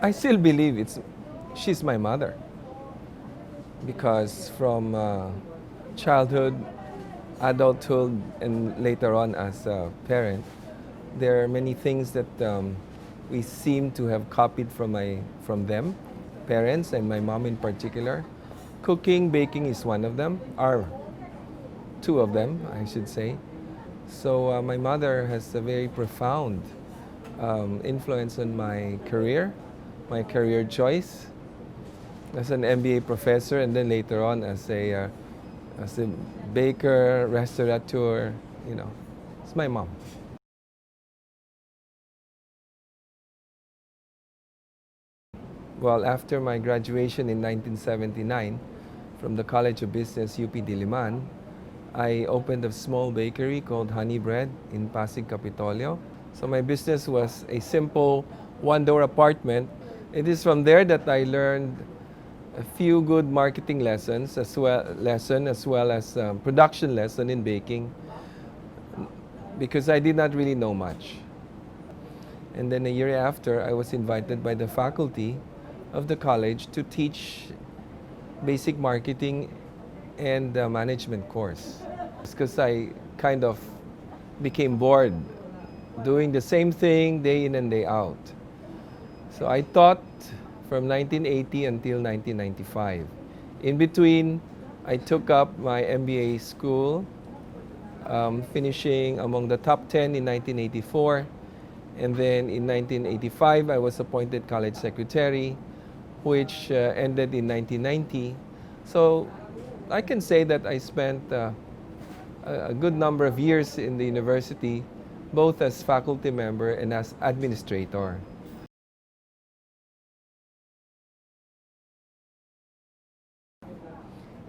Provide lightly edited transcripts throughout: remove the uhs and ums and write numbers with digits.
I still believe she's my mother because from childhood, adulthood, and later on as a parent, there are many things that we seem to have copied from them, parents and my mom in particular. Cooking, baking is one of them, or two of them, I should say. So my mother has a very profound influence on my career choice as an MBA professor, and then later on as a baker, restaurateur. You know, it's my mom. Well, after my graduation in 1979 from the College of Business UP Diliman, I opened a small bakery called Honey Bread in Pasig Capitolio. So my business was a simple one-door apartment. It is from there that I learned a few good marketing lessons as well as production lesson in baking because I did not really know much. And then a year after, I was invited by the faculty of the college to teach basic marketing and management course. Because I kind of became bored doing the same thing day in and day out. So I taught from 1980 until 1995. In between, I took up my MBA school, finishing among the top 10 in 1984. And then in 1985, I was appointed college secretary, which ended in 1990. So I can say that I spent a good number of years in the university, both as faculty member and as administrator.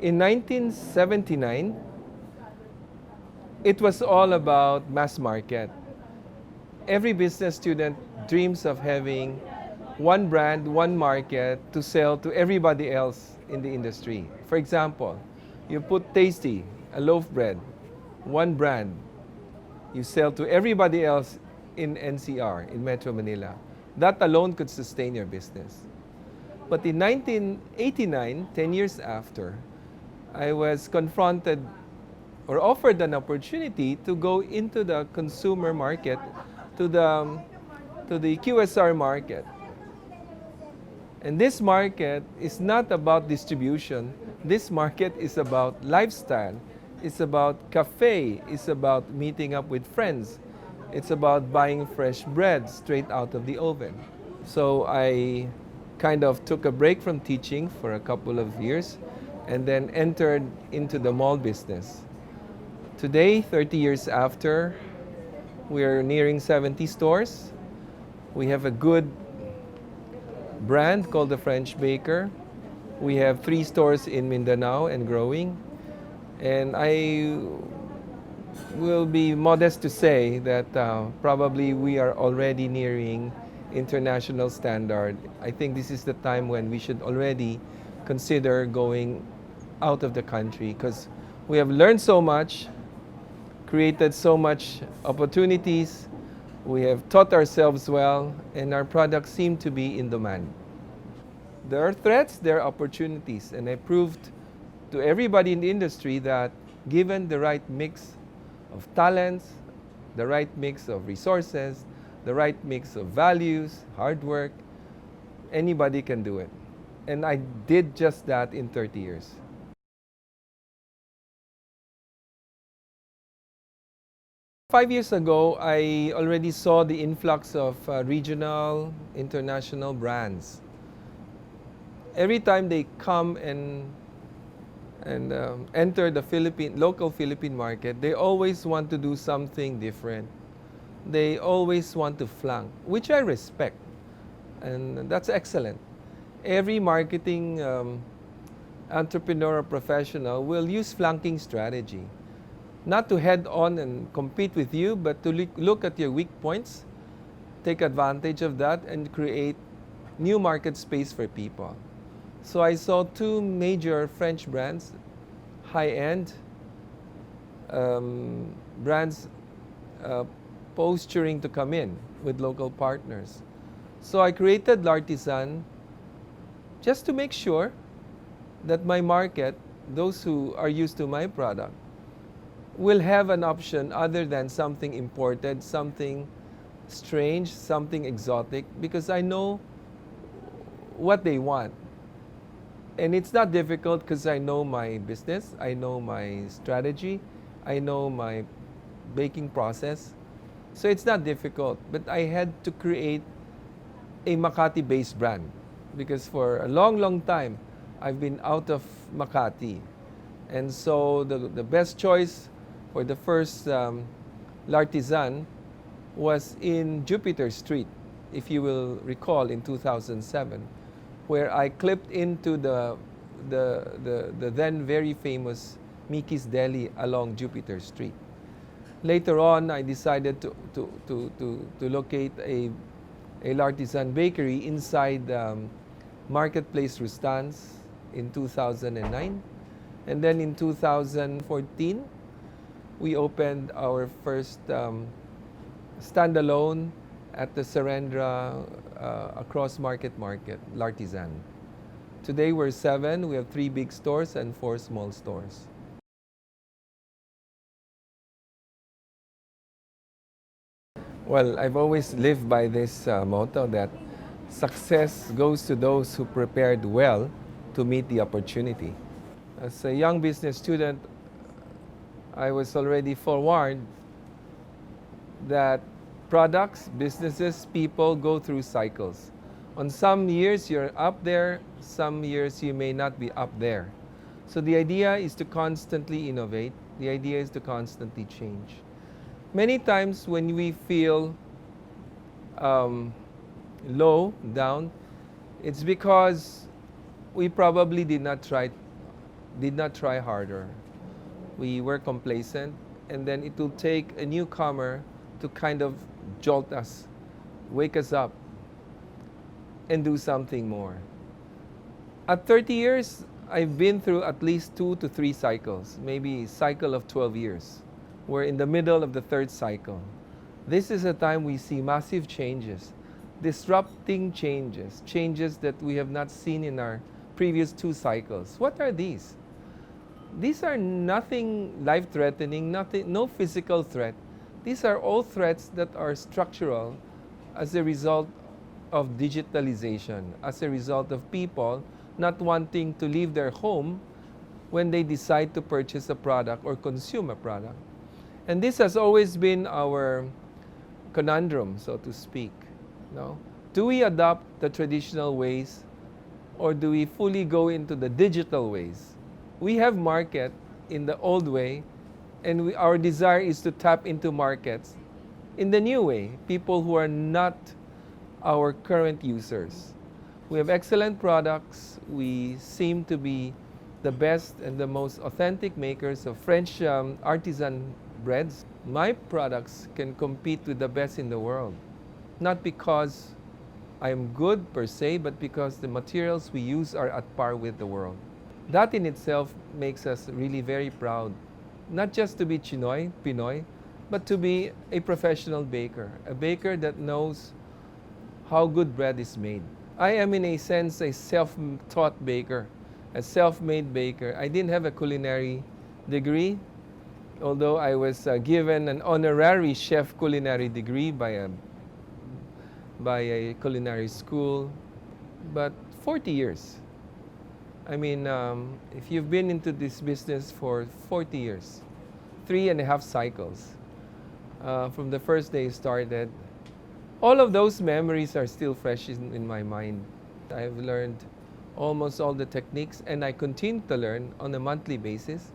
In 1979, it was all about mass market. Every business student dreams of having one brand, one market to sell to everybody else in the industry. For example, you put Tasty, a loaf bread, one brand. You sell to everybody else in NCR, in Metro Manila. That alone could sustain your business. But in 1989, 10 years after, I was confronted or offered an opportunity to go into the consumer market, to the QSR market. And this market is not about distribution. This market is about lifestyle. It's about cafe. It's about meeting up with friends. It's about buying fresh bread straight out of the oven. So I kind of took a break from teaching for a couple of years and then entered into the mall business. Today, 30 years after, we're nearing 70 stores. We have a good brand called the French Baker. We have 3 stores in Mindanao and growing. And I will be modest to say that probably we are already nearing international standard. I think this is the time when we should already consider going out of the country because we have learned so much, created so much opportunities, we have taught ourselves well, and our products seem to be in demand. There are threats, there are opportunities, and I proved to everybody in the industry that given the right mix of talents, the right mix of resources, the right mix of values, hard work, anybody can do it. And I did just that in 30 years. 5 years ago, I already saw the influx of regional, international brands. Every time they come and enter the local Philippine market, they always want to do something different. They always want to flank, which I respect, and that's excellent. Every marketing entrepreneur or professional will use flanking strategy. Not to head on and compete with you, but to look at your weak points, take advantage of that, and create new market space for people. So I saw 2 major French brands, high-end brands posturing to come in with local partners. So I created Artisan just to make sure that my market, those who are used to my product, will have an option other than something imported, something strange, something exotic, because I know what they want. And it's not difficult because I know my business, I know my strategy, I know my baking process. So it's not difficult, but I had to create a Makati-based brand because for a long, long time, I've been out of Makati. And so the best choice for the first L'Artisan was in Jupiter Street, if you will recall, in 2007, where I clipped into the then very famous Mickey's Deli along Jupiter Street. Later on, I decided to locate a L'Artisan bakery inside Marketplace Rustans in 2009. And then in 2014, we opened our first standalone at the Serendra across Market, L'Artisan. Today we're 7. We have 3 big stores and 4 small stores. Well, I've always lived by this motto that success goes to those who prepared well to meet the opportunity. As a young business student, I was already forewarned that products, businesses, people go through cycles. On some years you're up there, some years you may not be up there. So the idea is to constantly innovate. The idea is to constantly change. Many times when we feel low, down, it's because we probably did not try harder. We were complacent, and then it will take a newcomer to kind of jolt us, wake us up, and do something more. At 30 years, I've been through at least 2 to 3 cycles, maybe a cycle of 12 years. We're in the middle of the 3rd cycle. This is a time we see massive changes, disrupting changes, changes that we have not seen in our previous 2 cycles. What are these? These are nothing life-threatening, no physical threat. These are all threats that are structural as a result of digitalization, as a result of people not wanting to leave their home when they decide to purchase a product or consume a product. And this has always been our conundrum, so to speak. No? Do we adopt the traditional ways or do we fully go into the digital ways? We have market in the old way, and our desire is to tap into markets in the new way, people who are not our current users. We have excellent products. We seem to be the best and the most authentic makers of French artisan breads. My products can compete with the best in the world, not because I am good per se, but because the materials we use are at par with the world. That in itself makes us really very proud, not just to be CHiNOY, Pinoy, but to be a professional baker, a baker that knows how good bread is made. I am in a sense a self-taught baker, a self-made baker. I didn't have a culinary degree, although I was given an honorary chef culinary degree by a culinary school, but 40 years. I mean, if you've been into this business for 40 years, 3.5 cycles, from the first day it started, all of those memories are still fresh in my mind. I've learned almost all the techniques, and I continue to learn on a monthly basis.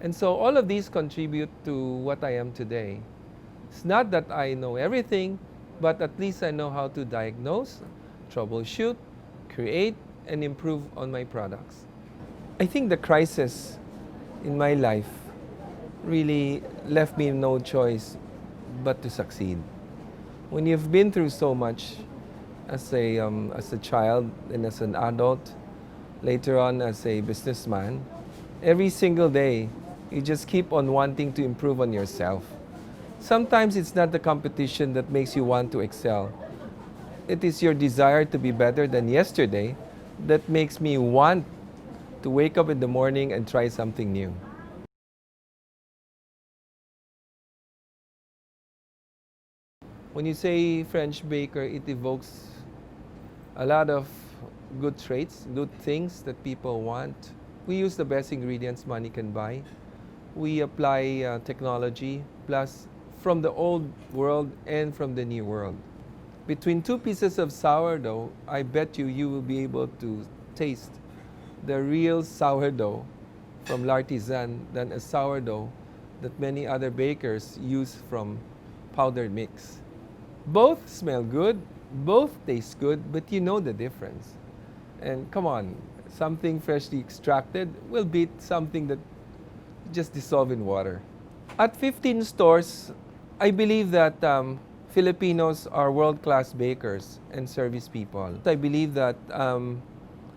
And so all of these contribute to what I am today. It's not that I know everything, but at least I know how to diagnose, troubleshoot, create, and improve on my products. I think the crisis in my life really left me no choice but to succeed. When you've been through so much as a child and as an adult, later on as a businessman, every single day you just keep on wanting to improve on yourself. Sometimes it's not the competition that makes you want to excel. It is your desire to be better than yesterday that makes me want to wake up in the morning and try something new. When you say French baker, it evokes a lot of good traits, good things that people want. We use the best ingredients money can buy. We apply technology, plus from the old world and from the new world. Between two pieces of sourdough, I bet you will be able to taste the real sourdough from l'artisan than a sourdough that many other bakers use from powdered mix. Both smell good, both taste good, but you know the difference. And come on, something freshly extracted will beat something that just dissolve in water. At 15 stores, I believe that Filipinos are world-class bakers and service people. I believe that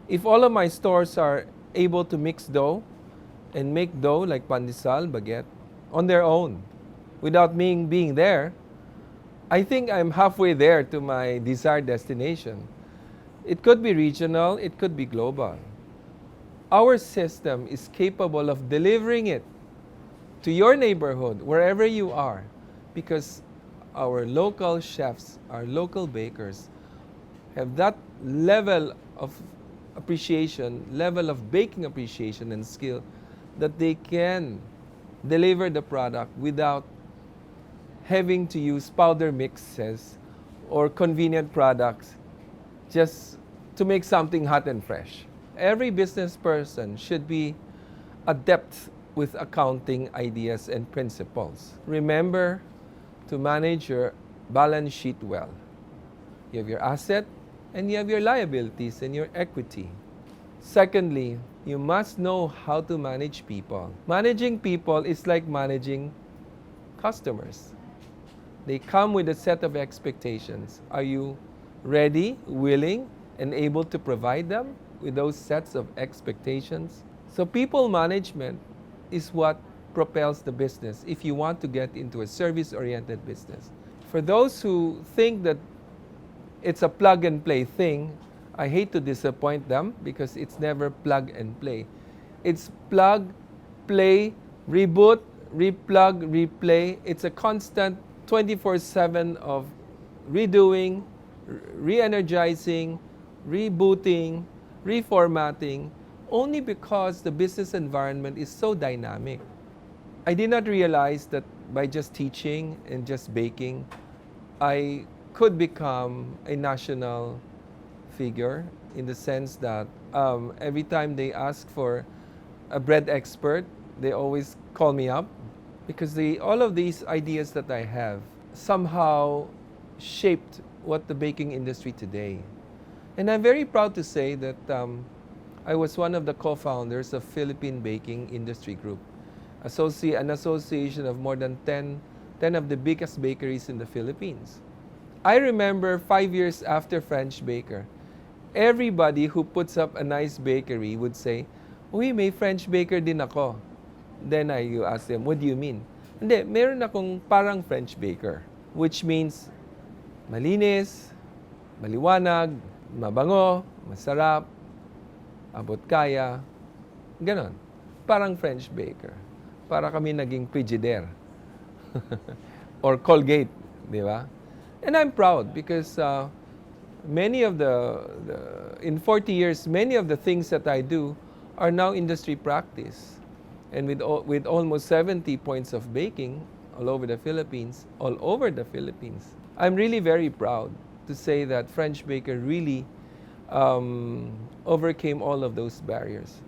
if all of my stores are able to mix dough and make dough like pandesal, baguette, on their own, without me being there, I think I'm halfway there to my desired destination. It could be regional, it could be global. Our system is capable of delivering it to your neighborhood, wherever you are, because our local chefs, our local bakers, have that level of appreciation, level of baking appreciation and skill that they can deliver the product without having to use powder mixes or convenient products just to make something hot and fresh. Every business person should be adept with accounting ideas and principles. Remember to manage your balance sheet well. You have your asset and you have your liabilities and your equity. Secondly, you must know how to manage people. Managing people is like managing customers. They come with a set of expectations. Are you ready, willing, and able to provide them with those sets of expectations? So people management is what propels the business if you want to get into a service-oriented business. For those who think that it's a plug-and-play thing, I hate to disappoint them because it's never plug and play. It's plug, play, reboot, replug, replay. It's a constant 24/7 of redoing, re-energizing, rebooting, reformatting, only because the business environment is so dynamic. I did not realize that by just teaching and just baking, I could become a national figure in the sense that every time they ask for a bread expert, they always call me up because all of these ideas that I have somehow shaped what the baking industry today. And I'm very proud to say that I was one of the co-founders of Philippine Baking Industry Group, an association of more than 10 of the biggest bakeries in the Philippines. I remember 5 years after French Baker, everybody who puts up a nice bakery would say, "Uy, may French baker din ako." Then you ask them, "What do you mean?" Hindi, meron akong parang French baker, which means malinis, maliwanag, mabango, masarap, abot kaya, ganon. Parang French baker. Para kami naging Frigidaire or Colgate, di ba? And I'm proud because in 40 years, many of the things that I do are now industry practice. And with almost 70 points of baking all over the Philippines, I'm really very proud to say that French Baker really overcame all of those barriers.